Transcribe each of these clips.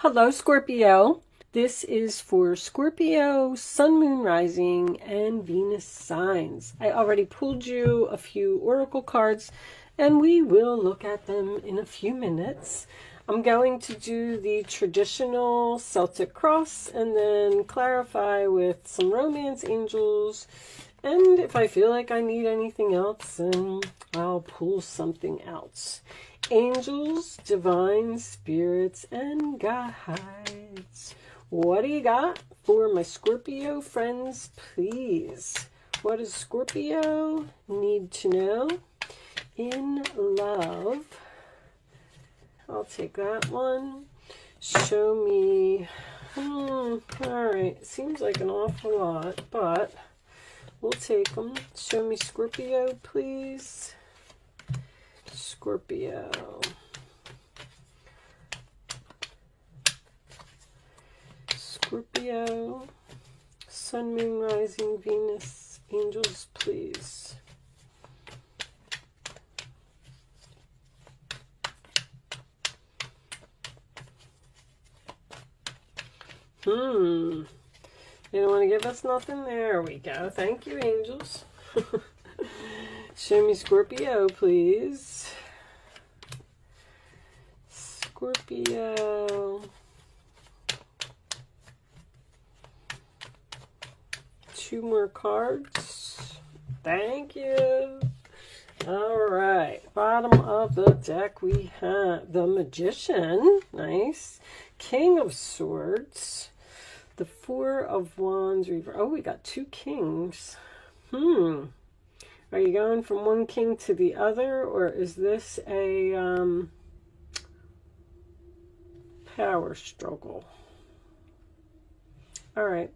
Hello, Scorpio. This is for Scorpio, Sun, Moon, Rising, and Venus signs. I already pulled you a few oracle cards, and we will look at them in a few minutes. I'm going to do the traditional Celtic cross and then clarify with some romance angels. And if I feel like I need anything else, then I'll pull something else. Angels, divine spirits, and guides. What do you got for my Scorpio friends, please? What does Scorpio need to know in love? I'll take that one. Show me. All right. Seems like an awful lot, but we'll take them. Show me Scorpio, please. Scorpio. Scorpio. Sun, Moon, Rising, Venus. Angels, please. They don't want to give us nothing. There we go. Thank you, angels. Show me Scorpio, please. Scorpio. Two more cards. Thank you. All right. Bottom of the deck we have the Magician. Nice. King of Swords. The Four of Wands. Oh, we got two kings. Are you going from one king to the other, or is this a power struggle? All right.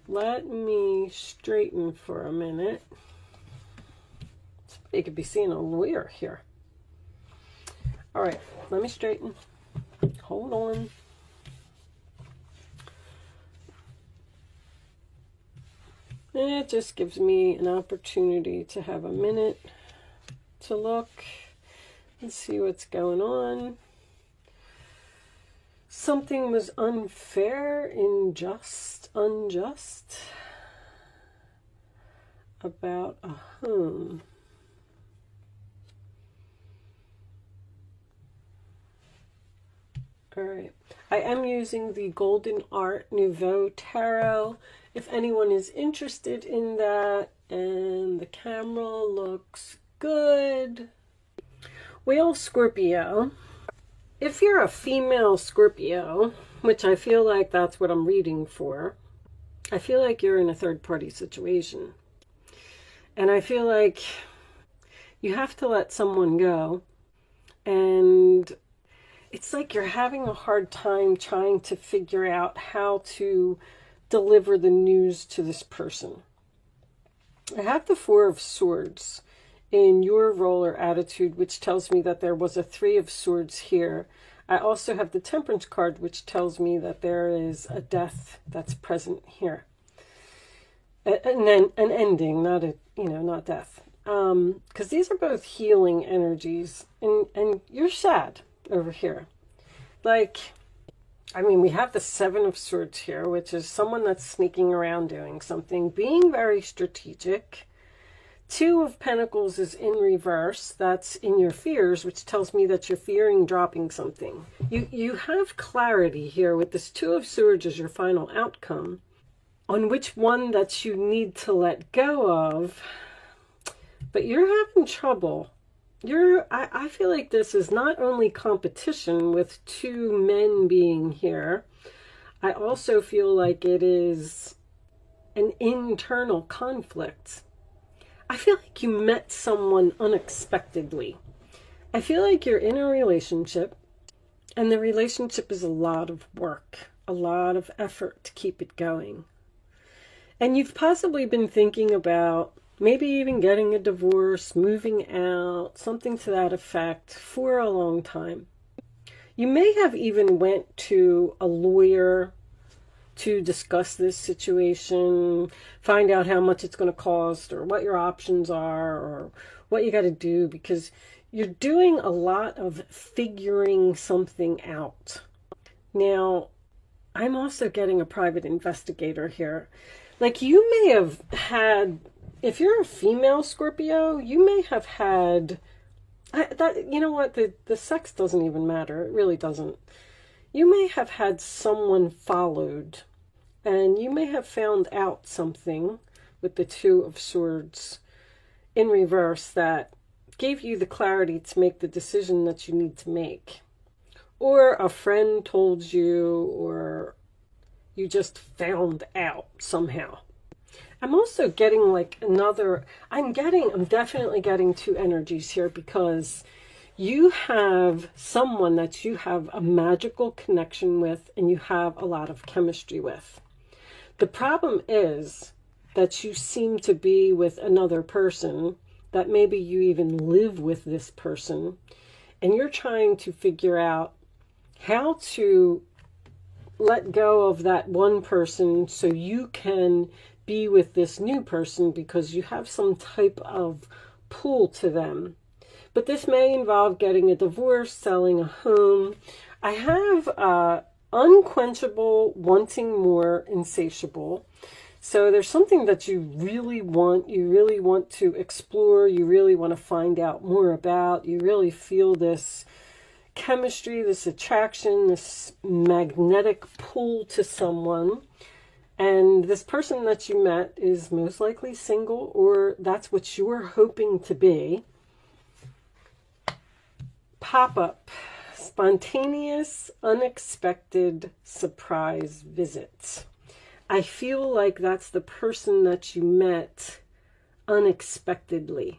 Let me straighten for a minute. Somebody could be seeing a lawyer here. All right. Let me straighten. Hold on. It just gives me an opportunity to have a minute to look and see what's going on. Something was unfair, unjust about a home. All right. I am using the Golden Art Nouveau Tarot. If anyone is interested in that, and the camera looks good. Well, Scorpio, if you're a female Scorpio, which I feel like that's what I'm reading for, I feel like you're in a third-party situation. And I feel like you have to let someone go. And it's like you're having a hard time trying to figure out how to deliver the news to this person. I have the Four of Swords in your role or attitude, which tells me that there was a Three of Swords here. I also have the Temperance card, which tells me that there is a death that's present here. An ending, not a, not death. Because these are both healing energies, and you're sad over here. Like, I mean, we have the Seven of Swords here, which is someone that's sneaking around doing something, being very strategic. Two of Pentacles is in reverse. That's in your fears, which tells me that you're fearing dropping something. You have clarity here with this Two of Swords as your final outcome on which one that you need to let go of, but you're having trouble. I feel like this is not only competition with two men being here. I also feel like it is an internal conflict. I feel like you met someone unexpectedly. I feel like you're in a relationship, and the relationship is a lot of work, a lot of effort to keep it going. And you've possibly been thinking about maybe even getting a divorce, moving out, something to that effect for a long time. You may have even went to a lawyer to discuss this situation, find out how much it's going to cost, or what your options are, or what you got to do, because you're doing a lot of figuring something out. Now, I'm also getting a private investigator here. Like, you may have had, if you're a female Scorpio, you may have had, you know what, the sex doesn't even matter. It really doesn't. You may have had someone followed, and you may have found out something with the Two of Swords in reverse that gave you the clarity to make the decision that you need to make. Or a friend told you, or you just found out somehow. I'm also getting like another, I'm definitely getting two energies here, because you have someone that you have a magical connection with and you have a lot of chemistry with. The problem is that you seem to be with another person, that maybe you even live with this person, and you're trying to figure out how to let go of that one person so you can be with this new person, because you have some type of pull to them. But this may involve getting a divorce, selling a home. I have unquenchable, wanting more, insatiable. So there's something that you really want to explore, you really want to find out more about, you really feel this chemistry, this attraction, this magnetic pull to someone. And this person that you met is most likely single, or that's what you're hoping to be. Pop-up, spontaneous, unexpected surprise visits. I feel like that's the person that you met unexpectedly.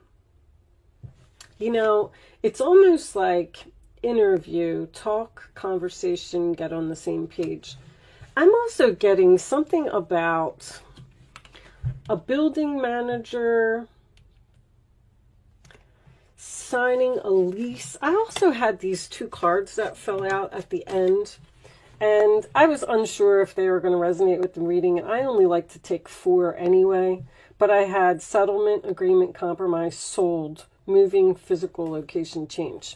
You know, it's almost like interview, talk, conversation, get on the same page. I'm also getting something about a building manager signing a lease. I also had these two cards that fell out at the end, and I was unsure if they were going to resonate with the reading, and I only like to take 4 anyway, but I had settlement, agreement, compromise, sold, moving, physical location change.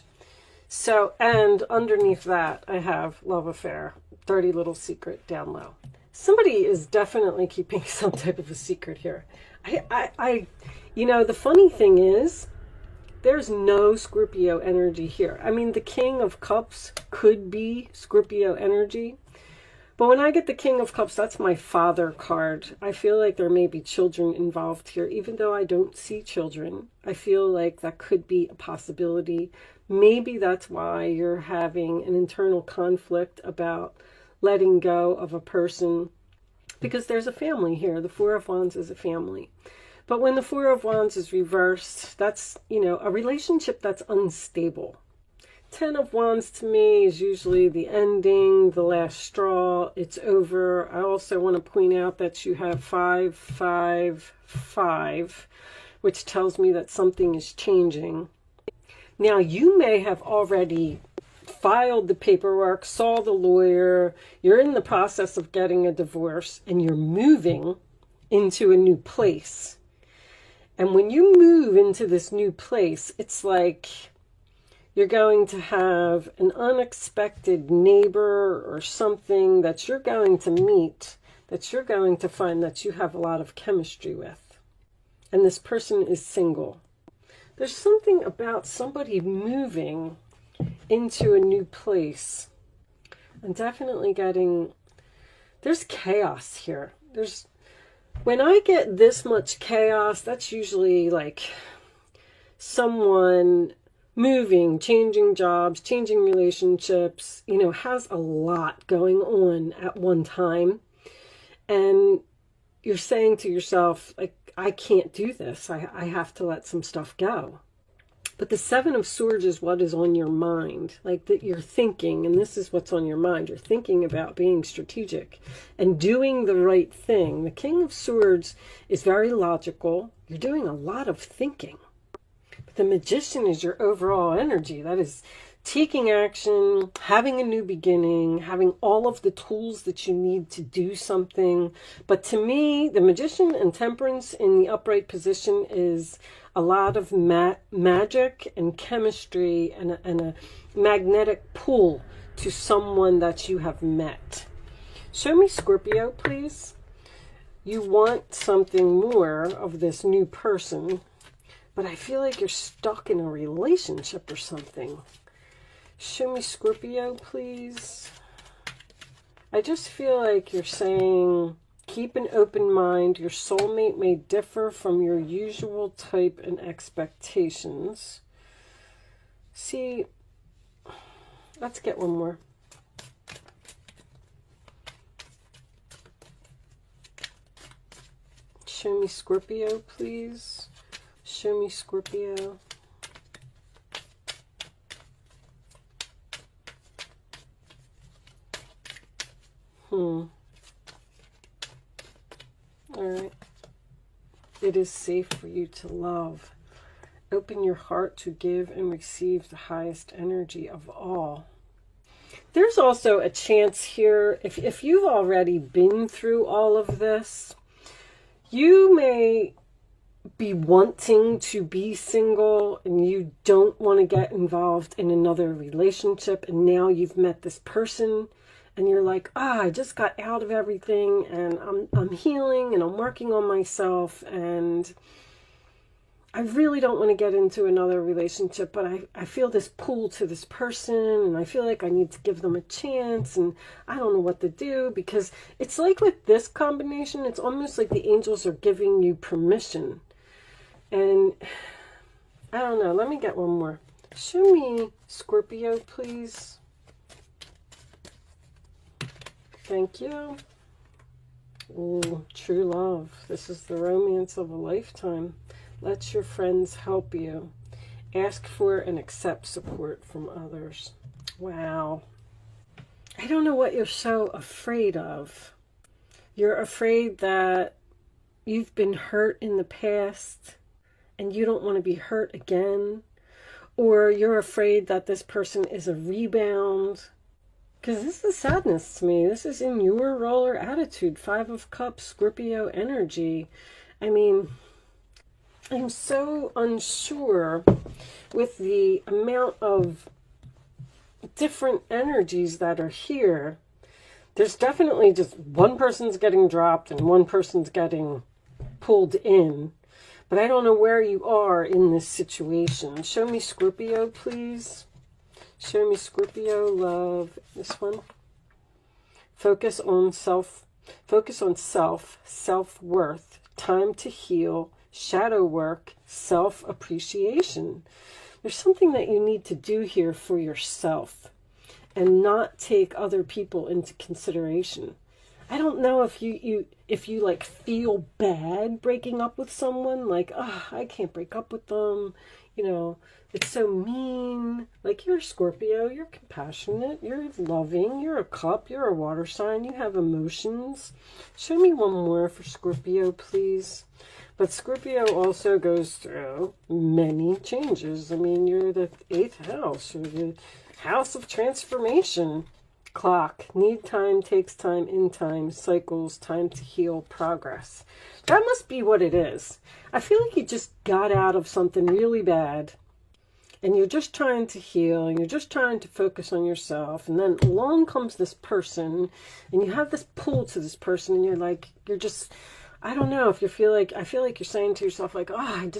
So, and underneath that, I have love affair, dirty little secret down low. Somebody is definitely keeping some type of a secret here. You know, the funny thing is, there's no Scorpio energy here. I mean, the King of Cups could be Scorpio energy, but when I get the King of Cups, that's my father card. I feel like there may be children involved here, even though I don't see children. I feel like that could be a possibility. Maybe that's why you're having an internal conflict about letting go of a person, because there's a family here. The Four of Wands is a family. But when the Four of Wands is reversed, that's, you know, a relationship that's unstable. 10 of Wands to me is usually the ending, the last straw. It's over. I also want to point out that you have 5, 5, 5, which tells me that something is changing. Now, you may have already filed the paperwork, saw the lawyer, you're in the process of getting a divorce, and you're moving into a new place. And when you move into this new place, it's like you're going to have an unexpected neighbor or something that you're going to meet, that you're going to find that you have a lot of chemistry with. And this person is single. There's something about somebody moving into a new place. I'm definitely getting, there's chaos here. When I get this much chaos, that's usually like someone moving, changing jobs, changing relationships, you know, has a lot going on at one time. And you're saying to yourself, like, I can't do this. I have to let some stuff go. But the Seven of Swords is what is on your mind, like that you're thinking, and this is what's on your mind. You're thinking about being strategic and doing the right thing. The King of Swords is very logical. You're doing a lot of thinking. But the Magician is your overall energy. That is taking action, having a new beginning, having all of the tools that you need to do something. But to me, the Magician and Temperance in the upright position is a lot of magic and chemistry and a magnetic pull to someone that you have met. Show me, Scorpio, please. You want something more of this new person, but I feel like you're stuck in a relationship or something. Show me, Scorpio, please. I just feel like you're saying, keep an open mind. Your soulmate may differ from your usual type and expectations. See, let's get one more. Show me, Scorpio, please. Show me, Scorpio. All right. It is safe for you to love. Open your heart to give and receive the highest energy of all. There's also a chance here, if you've already been through all of this, you may be wanting to be single and you don't want to get involved in another relationship, and now you've met this person and you're like, I just got out of everything and I'm healing and I'm working on myself and I really don't want to get into another relationship, but I feel this pull to this person and I feel like I need to give them a chance and I don't know what to do, because it's like with this combination, it's almost like the angels are giving you permission. And I don't know, let me get one more. Show me, Scorpio, please. Thank you. Ooh, true love. This is the romance of a lifetime. Let your friends help you. Ask for and accept support from others. Wow. I don't know what you're so afraid of. You're afraid that you've been hurt in the past and you don't want to be hurt again. Or you're afraid that this person is a rebound. Because this is sadness to me. This is in your roller attitude. 5 of Cups, Scorpio energy. I mean, I'm so unsure with the amount of different energies that are here. There's definitely just one person's getting dropped and one person's getting pulled in. But I don't know where you are in this situation. Show me, Scorpio, please. Show me, Scorpio love. This one. Focus on self, self-worth, time to heal, shadow work, self-appreciation. There's something that you need to do here for yourself and not take other people into consideration. I don't know if you like feel bad breaking up with someone, like, oh, I can't break up with them, you know, it's so mean. Like, you're a Scorpio, you're compassionate, you're loving, you're a cup, you're a water sign, you have emotions. Show me one more for Scorpio, please. But Scorpio also goes through many changes. I mean, you're the 8th house, you're the house of transformation. Clock, need time, takes time, in time, cycles, time to heal, progress. That must be what it is. I feel like you just got out of something really bad and you're just trying to heal and you're just trying to focus on yourself, and then along comes this person and you have this pull to this person and you're like, you're just, I don't know if you feel like, I feel like you're saying to yourself like, oh,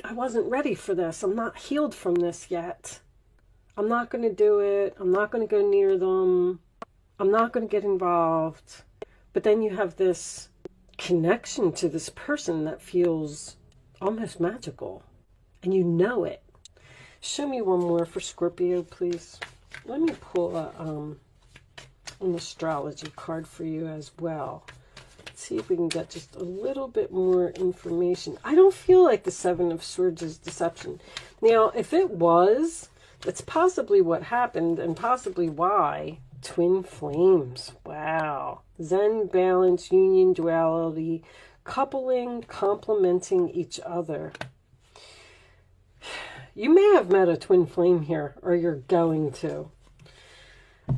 I wasn't ready for this. I'm not healed from this yet. I'm not going to do it. I'm not going to go near them. I'm not going to get involved. But then you have this connection to this person that feels almost magical. And you know it. Show me one more for Scorpio, please. Let me pull an astrology card for you as well. Let's see if we can get just a little bit more information. I don't feel like the 7 of Swords is deception. Now, if it was, that's possibly what happened and possibly why. Twin flames. Wow. Zen, balance, union, duality, coupling, complementing each other. You may have met a twin flame here, or you're going to.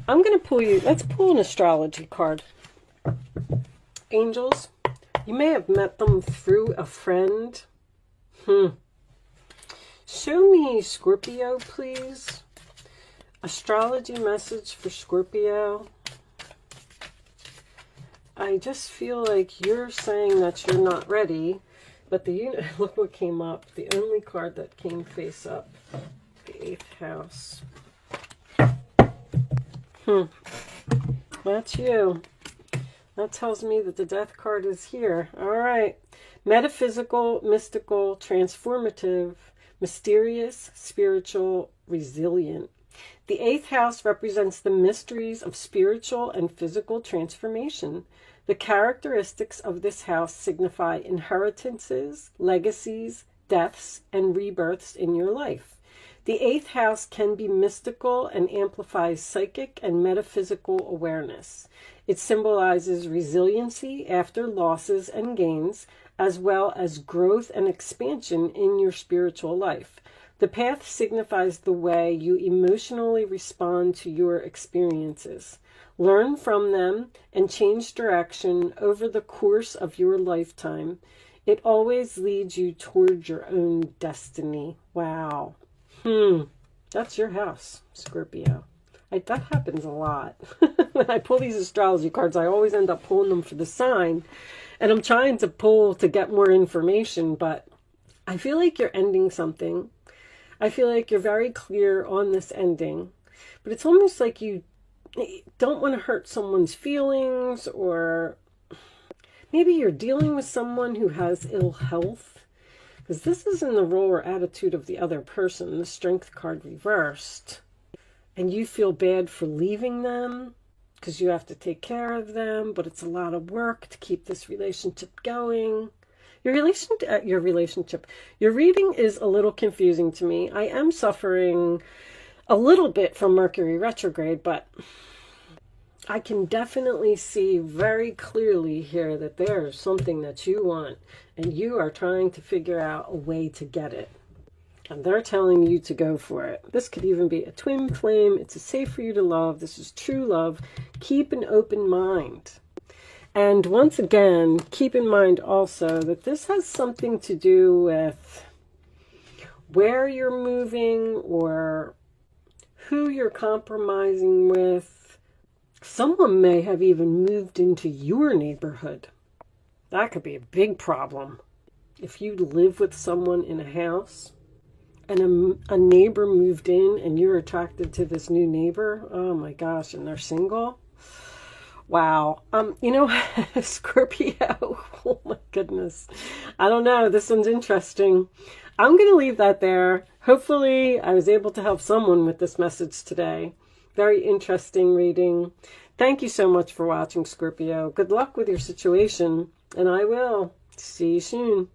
I'm going to pull you, let's pull an astrology card. Angels, you may have met them through a friend. Show me, Scorpio, please, Astrology message for Scorpio. I just feel like you're saying that you're not ready, but look what came up. The only card that came face up, the 8th house. That's you. That tells me that the Death card is here. All right. Metaphysical, mystical, transformative, mysterious, spiritual, resilient. The 8th house represents the mysteries of spiritual and physical transformation. The characteristics of this house signify inheritances, legacies, deaths, and rebirths in your life. The 8th house can be mystical and amplifies psychic and metaphysical awareness. It symbolizes resiliency after losses and gains, as well as growth and expansion in your spiritual life. The path signifies the way you emotionally respond to your experiences. Learn from them and change direction over the course of your lifetime. It always leads you toward your own destiny. Wow. That's your house, Scorpio. That happens a lot. When I pull these astrology cards, I always end up pulling them for the sign. And I'm trying to pull to get more information, but I feel like you're ending something. I feel like you're very clear on this ending, but it's almost like you don't want to hurt someone's feelings, or maybe you're dealing with someone who has ill health, because this is in the role or attitude of the other person, the Strength card reversed, and you feel bad for leaving them because you have to take care of them, but it's a lot of work to keep this relationship going. Your reading is a little confusing to me. I am suffering a little bit from Mercury retrograde, but I can definitely see very clearly here that there's something that you want, and you are trying to figure out a way to get it. And they're telling you to go for it. This could even be a twin flame. It's safe for you to love. This is true love. Keep an open mind. And once again, keep in mind also that this has something to do with where you're moving or who you're compromising with. Someone may have even moved into your neighborhood. That could be a big problem. If you live with someone in a house and a neighbor moved in and you're attracted to this new neighbor, oh my gosh, and they're single. Wow. Scorpio, oh my goodness. I don't know. This one's interesting. I'm going to leave that there. Hopefully I was able to help someone with this message today. Very interesting reading. Thank you so much for watching, Scorpio. Good luck with your situation, and I will see you soon.